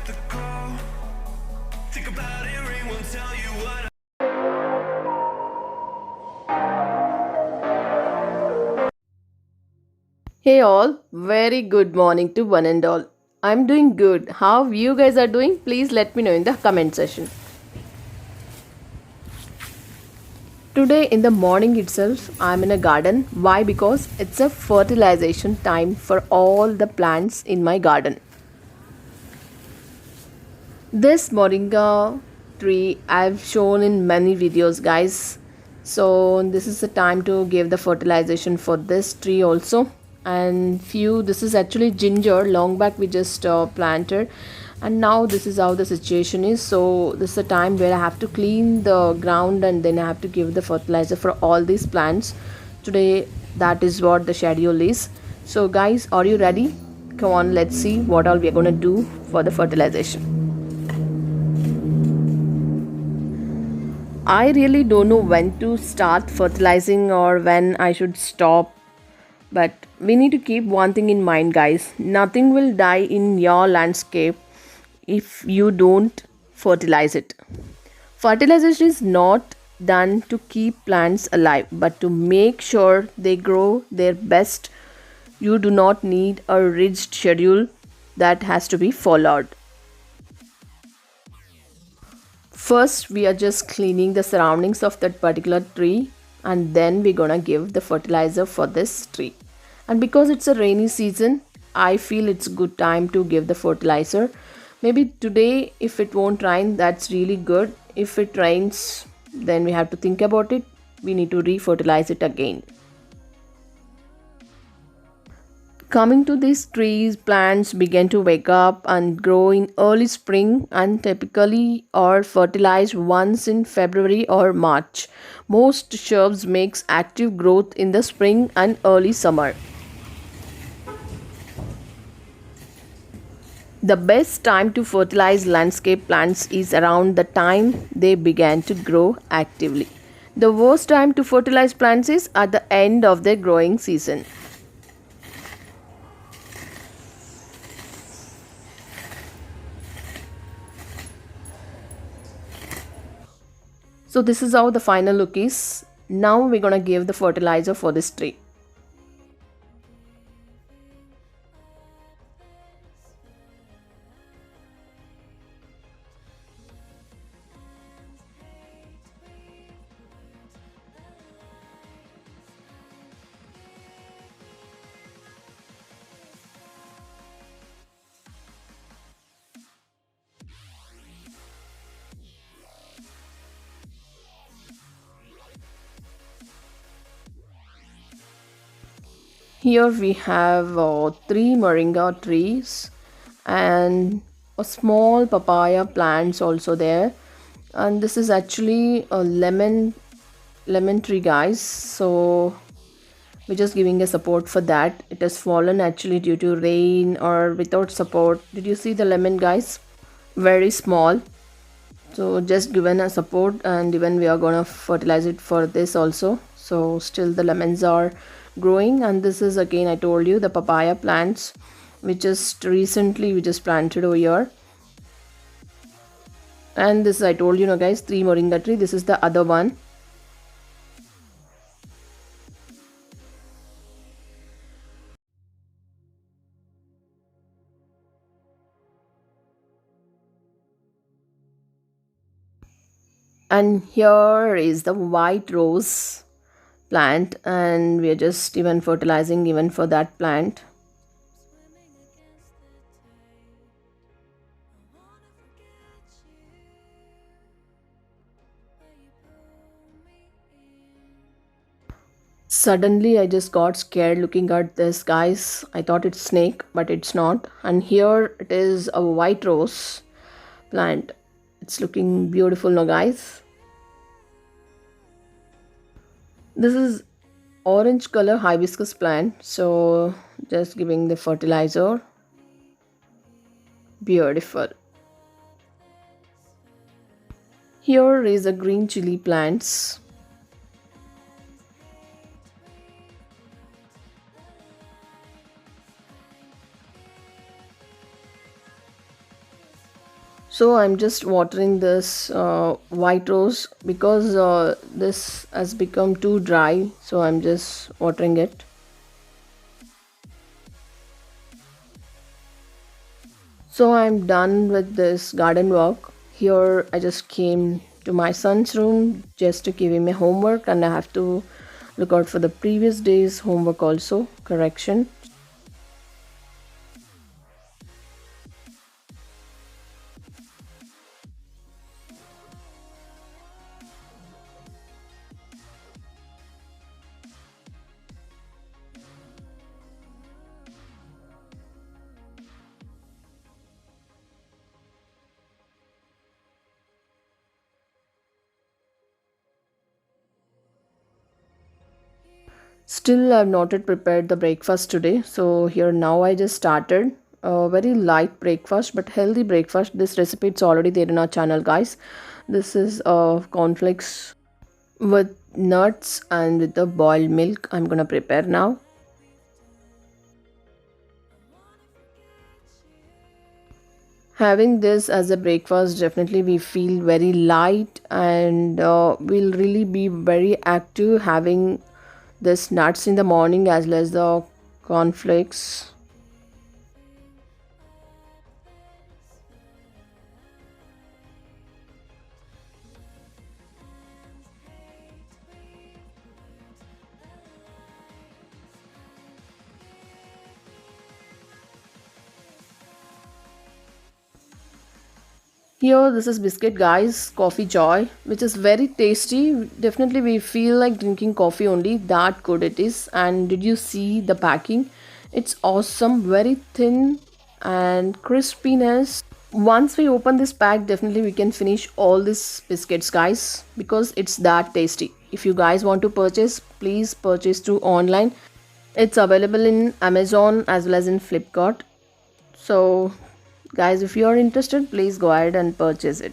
the call. Think about it, ring won't tell you what. Hey all, very good morning to one and all. I'm doing good. How you guys are doing? Please let me know in the comment section. Today in the morning itself, I'm in a garden. Why? Because it's a fertilization time for all the plants in my garden. This moringa tree I've shown in many videos, guys. So this is the time to give the fertilization for this tree also. And few, this is actually ginger. Long back we just planted, and now this is how the situation is. So this is the time where I have to clean the ground and then I have to give the fertilizer for all these plants. Today that is what the schedule is. So guys, are you ready? Come on, let's see what all we are gonna do for the fertilization. I really don't know when to start fertilizing or when I should stop. But we need to keep one thing in mind, guys. Nothing will die in your landscape if you don't fertilize it. Fertilization is not done to keep plants alive, but to make sure they grow their best. You do not need a rigid schedule that has to be followed. First, we are just cleaning the surroundings of that particular tree, and then we're gonna give the fertilizer for this tree. And because it's a rainy season, I feel it's good time to give the fertilizer. Maybe today, if it won't rain, that's really good. If it rains, then we have to think about it. We need to re-fertilize it again. Coming to these trees, plants begin to wake up and grow in early spring and typically are fertilized once in February or March. Most shrubs makes active growth in the spring and early summer. The best time to fertilize landscape plants is around the time they began to grow actively. The worst time to fertilize plants is at the end of their growing season. So this is how the final look is. Now we're gonna give the fertilizer for this tree. Here we have three moringa trees and a small papaya plants also there. And this is actually a lemon tree, guys. So we're just giving a support for that. It has fallen actually due to rain or without support. Did you see the lemon, guys? Very small. So just given a support, and even we are gonna fertilize it for this also. So still the lemons are growing, and this is again I told you the papaya plants which just recently we just planted over here. And this I told you, know, guys, three moringa tree. This is the other one. And here is the white rose plant, and we are just even fertilizing even for that plant. Suddenly I just got scared looking at this, guys. I thought it's snake, but it's not. And here it is a white rose plant. It's looking beautiful now, guys. This is orange color hibiscus plant, so just giving the fertilizer. Beautiful. Here is a green chili plants. So I'm just watering this white rose because this has become too dry. So I'm just watering it. So I'm done with this garden work. Here I just came to my son's room just to give him a homework, and I have to look out for the previous day's homework also, correction. Still, I've not yet prepared the breakfast today. So here now I just started a very light breakfast but healthy breakfast. This recipe it's already there in our channel, guys. This is cornflakes with nuts and with the boiled milk. I'm gonna prepare now. Having this as a breakfast, definitely we feel very light, and we'll really be very active having this nuts in the morning as well as the cornflakes. Here, this is biscuit, guys, coffee joy, which is very tasty. Definitely, we feel like drinking coffee only. That good it is. And did you see the packing? It's awesome, very thin and crispiness. Once we open this pack, definitely we can finish all these biscuits, guys, because it's that tasty. If you guys want to purchase, please purchase through online. It's available in Amazon as well as in Flipkart. So, guys, if you are interested, please go ahead and purchase it.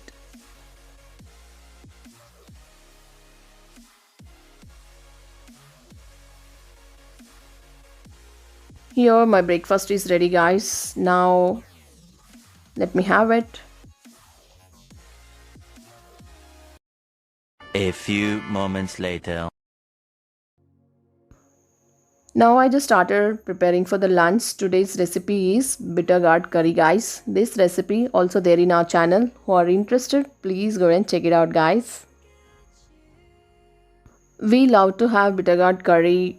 Here, my breakfast is ready, guys. Now, let me have it. A few moments later. Now, I just started preparing for the lunch. Today's recipe is bitter gourd curry, guys. This recipe also there in our channel. Who are interested, please go and check it out, guys. We love to have bitter gourd curry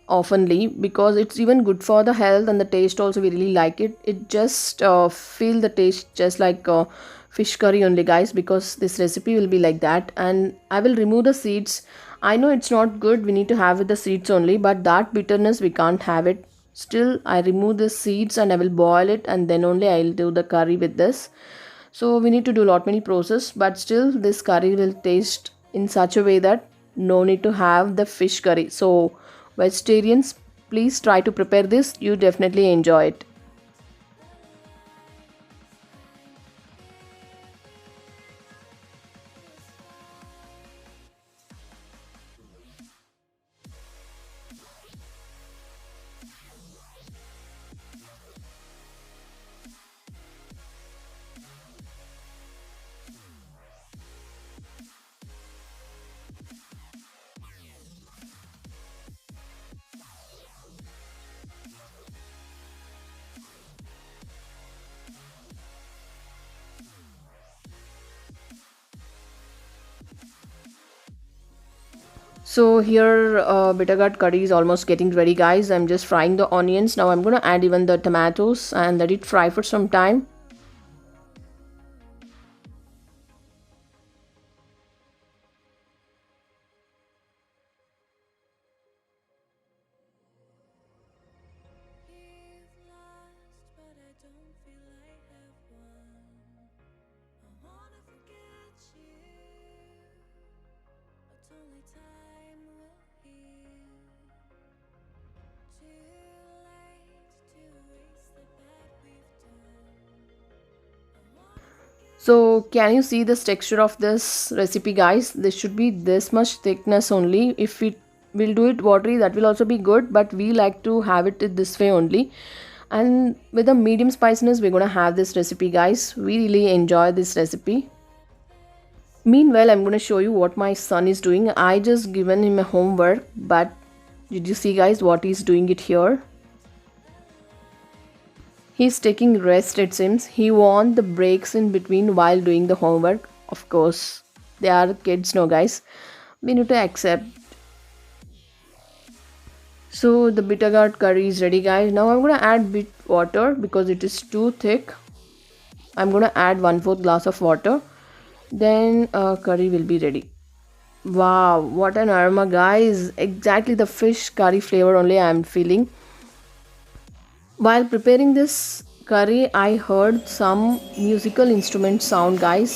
oftenly because it's even good for the health, and the taste also we really like it. It just feel the taste just like fish curry only, guys, because this recipe will be like that. And I will remove the seeds. I know it's not good, we need to have with the seeds only, but that bitterness we can't have it. Still, I remove the seeds and I will boil it, and then only I'll do the curry with this. So we need to do lot many process, but still this curry will taste in such a way that no need to have the fish curry. So vegetarians, please try to prepare this. You definitely enjoy it. So here bitter gourd curry is almost getting ready, guys. I'm just frying the onions. Now I'm gonna add even the tomatoes and let it fry for some time. So can you see this texture of this recipe, guys? This should be this much thickness only. If it will do it watery, that will also be good, but we like to have it this way only. And with a medium spiciness, we're gonna have this recipe, guys. We really enjoy this recipe. Meanwhile, I'm gonna show you what my son is doing. I just given him a homework, but did you see, guys, what he's doing it here? He's taking rest, it seems. He want the breaks in between while doing the homework. Of course, they are kids, no, guys. We need to accept. So the bitter gourd curry is ready, guys. Now I'm gonna add bit water because it is too thick. I'm gonna add 1/4 glass of water. Then curry will be ready. Wow, what an aroma, guys. Exactly the fish curry flavor only I am feeling. While preparing this curry, I heard some musical instrument sound, guys.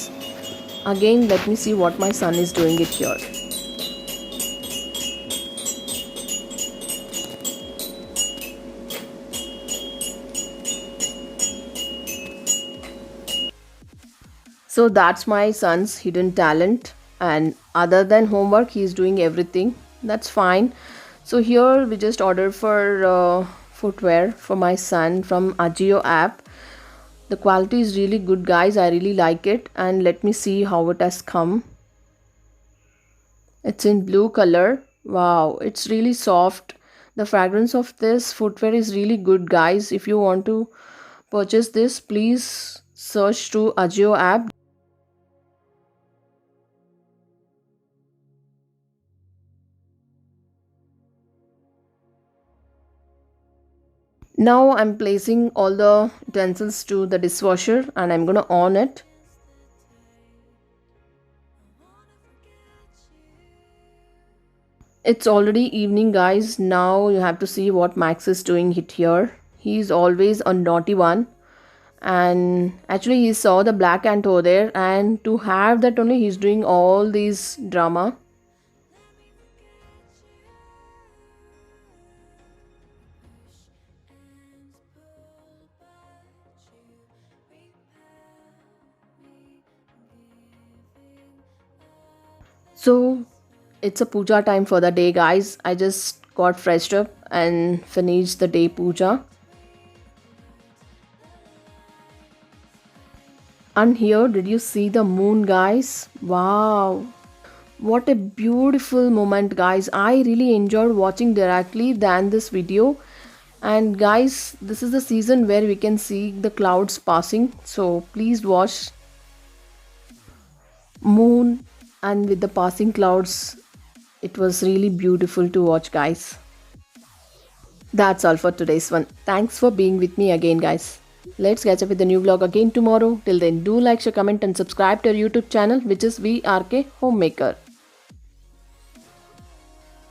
Again, let me see what my son is doing it here. So that's my son's hidden talent, and other than homework he is doing everything. That's fine. So here we just ordered for footwear for my son from Ajio app. The quality is really good, guys. I really like it, and let me see how it has come. It's in blue color. Wow, it's really soft. The fragrance of this footwear is really good, guys. If you want to purchase this, please search through Ajio app. Now I'm placing all the utensils to the dishwasher and I'm gonna on it. It's already evening, guys. Now you have to see what Max is doing it here. He's always a naughty one. And actually he saw the black ant over there, and to have that only he's doing all these drama. So it's a puja time for the day, guys. I just got freshed up and finished the day puja. And here, did you see the moon, guys? Wow, what a beautiful moment, guys. I really enjoyed watching directly than this video. And guys, this is the season where we can see the clouds passing, so please watch moon and with the passing clouds. It was really beautiful to watch, guys. That's all for today's one. Thanks for being with me again, guys. Let's catch up with the new vlog again tomorrow. Till then, do like, share, comment and subscribe to our YouTube channel, which is VRK Homemaker.